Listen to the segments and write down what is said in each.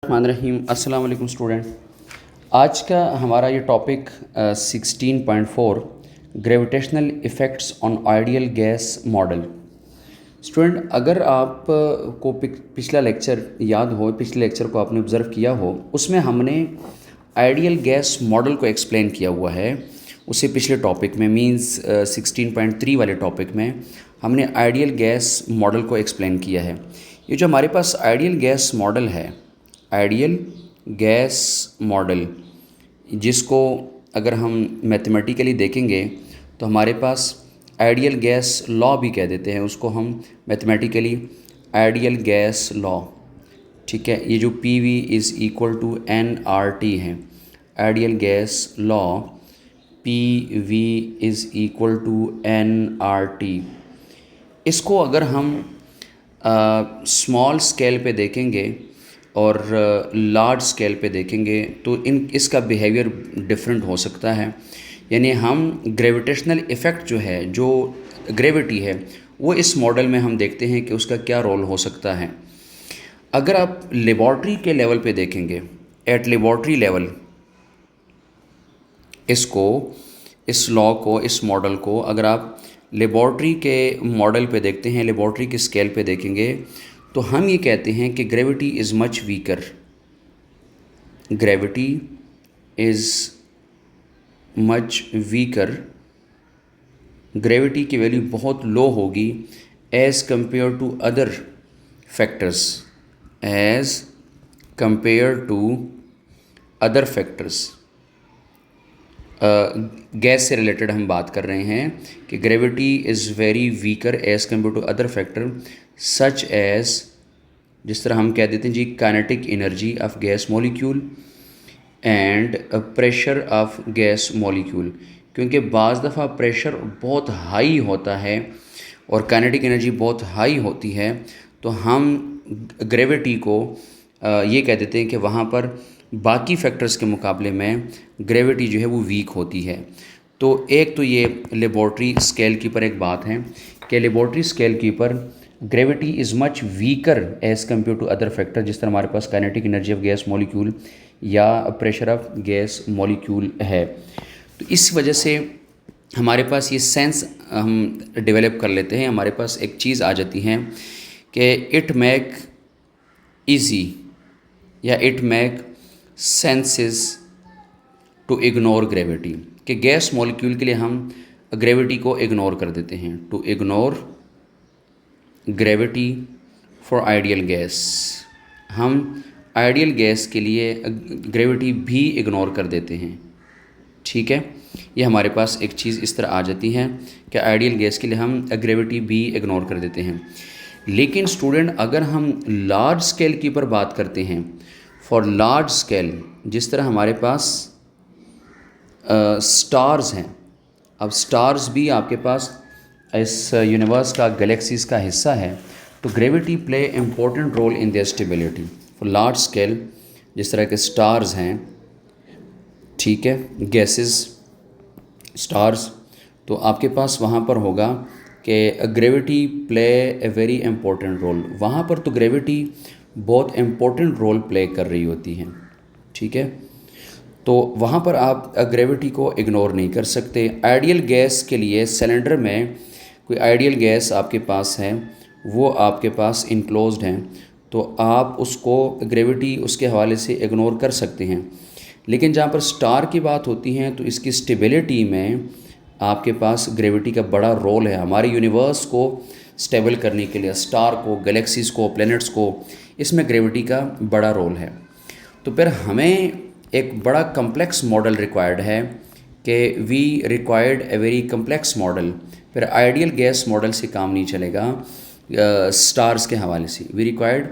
रहीम अस्सलाम वालेकुम स्टूडेंट। आज का हमारा ये topic 16.4 gravitational effects on ideal gas model. Student, अगर आप को पिछला लेक्चर याद हो, पिछले लेक्चर को आपने ऑब्ज़र्व किया हो, उसमें हमने आइडियल गैस मॉडल को एक्सप्लेन किया हुआ है। उसे पिछले टॉपिक में मींस 16.3 वाले टॉपिक में हमने आइडियल गैस मॉडल को एक्सप्लेन किया है। ये जो हमारे पास आइडियल गैस मॉडल है, आइडियल गैस मॉडल, जिसको अगर हम मैथमेटिकली देखेंगे तो हमारे पास आइडियल गैस लॉ भी कह देते हैं उसको हम मैथमेटिकली, आइडियल गैस लॉ। ठीक है, ये जो P V is equal to N R T है, ideal gas law P V is equal to N R T. इसको अगर हम स्मॉल स्केल पे देखेंगे और लार्ज स्केल पे देखेंगे तो इसका बिहेवियर डिफरेंट हो सकता है। यानी हम ग्रेविटेशनल इफ़ेक्ट जो है, जो ग्रेविटी है, वो इस मॉडल में हम देखते हैं कि उसका क्या रोल हो सकता है। अगर आप लेबॉर्ट्री के लेवल पे देखेंगे, एट लेबॉर्ट्री लेवल, इस लॉ को, इस मॉडल को अगर आप लेबॉर्ट्री के मॉडल पे देखते हैं, लेबॉर्ट्री के स्केल पे देखेंगे, तो हम ये कहते हैं कि gravity is much weaker, gravity is much weaker, gravity की वैल्यू बहुत लो होगी as compare to other factors, as compare to other factors. Gas से रिलेटेड हम बात कर रहे हैं कि gravity is very weaker as compare to other factor such as, जिस तरह हम कह देते हैं जी, kinetic energy of gas molecule and pressure of gas molecule. क्योंकि बाज़ दफ़ा प्रेशर बहुत हाई होता है और काइनेटिक एनर्जी बहुत हाई होती है, तो हम ग्रेविटी को ये कह देते हैं कि वहाँ पर बाकी फैक्टर्स के मुकाबले में ग्रेविटी जो है वो वीक होती है। तो एक तो ये लेबॉर्ट्री स्केल की पर एक बात है कि लेबॉर्ट्री स्केल की पर gravity is much weaker as compare to other factor, जिस तरह हमारे पास kinetic energy of gas molecule या प्रेशर ऑफ गैस मॉलिक्यूल है। तो इस वजह से हमारे पास ये सेंस हम डेवलप कर लेते हैं, हमारे पास एक चीज़ आ जाती है कि इट मेक ईजी या it make senses to ignore gravity, कि गैस मॉलिक्यूल के लिए हम ग्रेविटी को इग्नोर कर देते हैं, to ignore gravity for ideal gas. हम आइडियल गैस के लिए ग्रेविटी भी इग्नोर कर देते हैं। ठीक है, ये हमारे पास एक चीज़ इस तरह आ जाती है कि आइडियल गैस के लिए हम ग्रेविटी भी इग्नोर कर देते हैं। लेकिन स्टूडेंट, अगर हम लार्ज स्केल की पर बात करते हैं, फॉर लार्ज स्केल, जिस तरह हमारे पास स्टार्स हैं, अब स्टार्स भी आपके पास इस यूनिवर्स का, गैलेक्सीज़ का हिस्सा है, तो gravity play important role in their stability. For large scale जिस तरह के स्टार्स हैं, ठीक है, गैसेस, स्टार्स, तो आपके पास वहाँ पर होगा कि gravity play a very important role. वहाँ पर तो ग्रेविटी बहुत इम्पोर्टेंट रोल प्ले कर रही होती हैं। ठीक है, तो वहाँ पर आप ग्रेविटी को इग्नोर नहीं कर सकते। आइडियल गैस के लिए सिलेंडर में कोई आइडियल गैस आपके पास है, वो आपके पास इनक्लोज्ड हैं, तो आप उसको ग्रेविटी उसके हवाले से इग्नोर कर सकते हैं। लेकिन जहाँ पर स्टार की बात होती है तो इसकी स्टेबिलिटी में आपके पास ग्रेविटी का बड़ा रोल है। हमारे यूनिवर्स को स्टेबल करने के लिए, स्टार को, गैलेक्सीज़ को, प्लैनेट्स को, इसमें ग्रेविटी का बड़ा रोल है। तो फिर हमें एक बड़ा कम्प्लेक्स मॉडल रिक्वायर्ड है कि we required a very complex model. फिर आइडियल गैस मॉडल से काम नहीं चलेगा स्टार्स के हवाले से। We required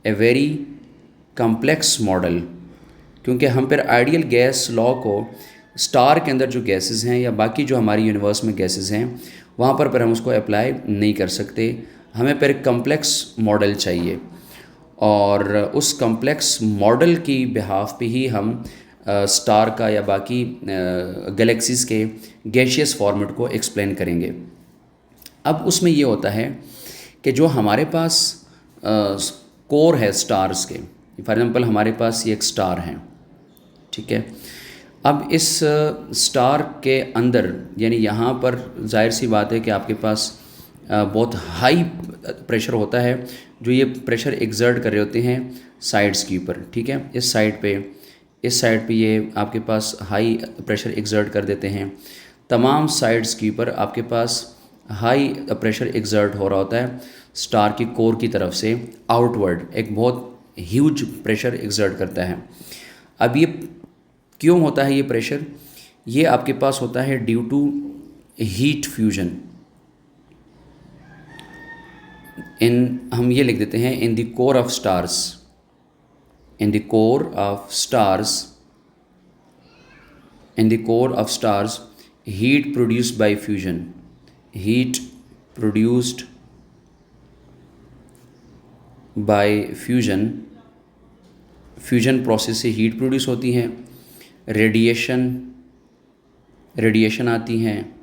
a very complex model, क्योंकि हम फिर आइडियल गैस लॉ को स्टार के अंदर जो गैसेस हैं या बाकी जो हमारी यूनिवर्स में गैसेस हैं, वहाँ पर हम उसको अप्लाई नहीं कर सकते। हमें फिर कम्प्लेक्स मॉडल चाहिए और उस कम्प्लेक्स मॉडल की बिहाफ पे ही हम स्टार का या बाकी गैलेक्सीज़ के गैशियस फॉर्मेट को एक्सप्लेन करेंगे। अब उसमें ये होता है कि जो हमारे पास कोर है स्टार्स के, फॉर एग्ज़ाम्पल हमारे पास ये एक स्टार है, ठीक है। अब इस स्टार के अंदर यानी यहाँ पर जाहिर सी बात है कि आपके पास बहुत हाई प्रेशर होता है, जो ये प्रेशर एक्सर्ट कर रहे होते हैं साइड्स के ऊपर, ठीक है। इस साइड पे ये आपके पास हाई प्रेशर एक्सर्ट कर देते हैं। तमाम साइड्स के ऊपर आपके पास हाई प्रेशर एक्सर्ट हो रहा होता है स्टार की कोर की तरफ से आउटवर्ड, एक बहुत ह्यूज प्रेशर एक्सर्ट करता है। अब ये क्यों होता है ये प्रेशर? ये आपके पास होता है ड्यू टू हीट फ्यूजन। हम ये लिख देते हैं in the core of stars, in the core of stars, in the core of stars heat produced by fusion, heat produced by fusion, fusion process से हीट प्रोड्यूस होती है, radiation आती हैं,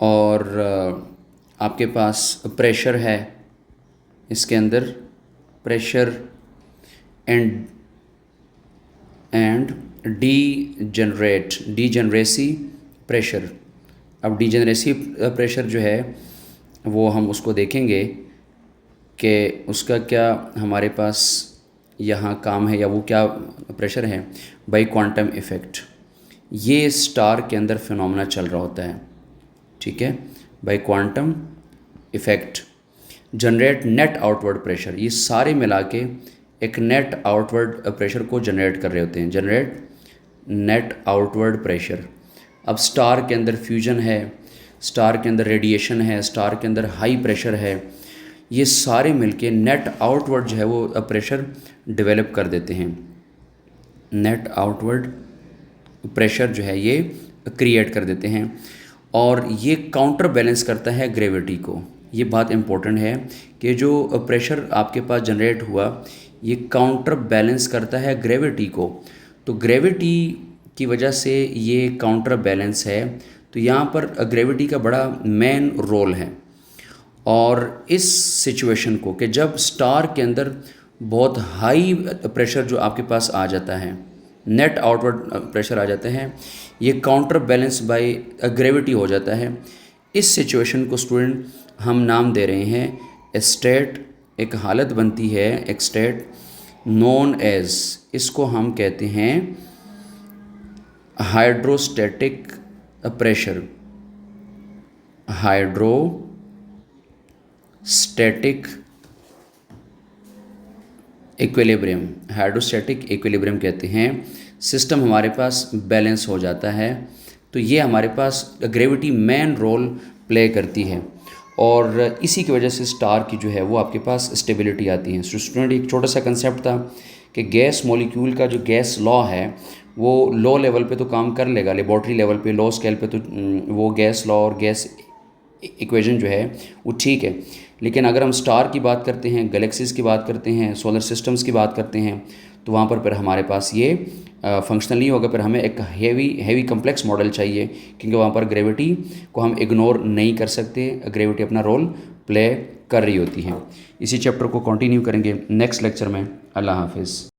और आपके पास प्रेशर है इसके अंदर, प्रेशर एंड डीजेनरेसी प्रेशर। अब डीजेनरेसी प्रेशर जो है वो हम उसको देखेंगे कि उसका क्या हमारे पास यहाँ काम है या वो क्या प्रेशर है। बाय क्वांटम इफ़ेक्ट ये स्टार के अंदर फिनोमेना चल रहा होता है, ठीक है। By quantum effect generate net outward pressure, ये सारे मिला के एक नेट आउटवर्ड प्रेशर को जनरेट कर रहे होते हैं, जनरेट नेट आउटवर्ड प्रेशर। अब स्टार के अंदर फ्यूजन है, स्टार के अंदर रेडिएशन है, स्टार के अंदर हाई प्रेशर है, ये सारे मिलके नेट आउटवर्ड जो है वो प्रेशर डेवलप कर देते हैं। नेट आउटवर्ड प्रेशर जो है ये क्रिएट कर देते हैं, और ये काउंटर बैलेंस करता है ग्रेविटी को। ये बात इम्पोर्टेंट है कि जो प्रेशर आपके पास जनरेट हुआ ये काउंटर बैलेंस करता है ग्रेविटी को। तो ग्रेविटी की वजह से ये काउंटर बैलेंस है, तो यहाँ पर ग्रेविटी का बड़ा मेन रोल है। और इस सिचुएशन को कि जब स्टार के अंदर बहुत हाई प्रेशर जो आपके पास आ जाता है, नेट आउटवर्ड प्रेशर आ जाते हैं, ये काउंटर बैलेंस बाय ग्रेविटी हो जाता है। इस सिचुएशन को स्टूडेंट हम नाम दे रहे हैं स्टेट, एक हालत बनती है एक स्टेट नोन एज, इसको हम कहते हैं hydrostatic pressure, hydrostatic equilibrium, hydrostatic equilibrium कहते हैं। सिस्टम हमारे पास बैलेंस हो जाता है, तो ये हमारे पास ग्रेविटी मेन रोल प्ले करती है, और इसी की वजह से स्टार की जो है वो आपके पास स्टेबिलिटी आती है। स्टूडेंट एक छोटा सा कंसेप्ट था कि गैस मॉलिक्यूल का जो गैस लॉ है वो लो लेवल पे तो काम कर लेगा, लेबॉर्ट्री लेवल पे, लो स्केल पे तो वो गैस लॉ और गैस इक्वेशन जो है वो ठीक है, लेकिन अगर हम स्टार की बात करते हैं, गैलेक्सीज़ की बात करते हैं, सोलर सिस्टम्स की बात करते हैं, तो वहाँ पर हमारे पास ये फंक्शनल नहीं होगा। पर हमें एक हेवी कम्प्लेक्स मॉडल चाहिए, क्योंकि वहाँ पर ग्रेविटी को हम इग्नोर नहीं कर सकते, ग्रेविटी अपना रोल प्ले कर रही होती है। इसी चैप्टर को कंटिन्यू करेंगे नेक्स्ट लेक्चर में। अल्लाह हाफिज़।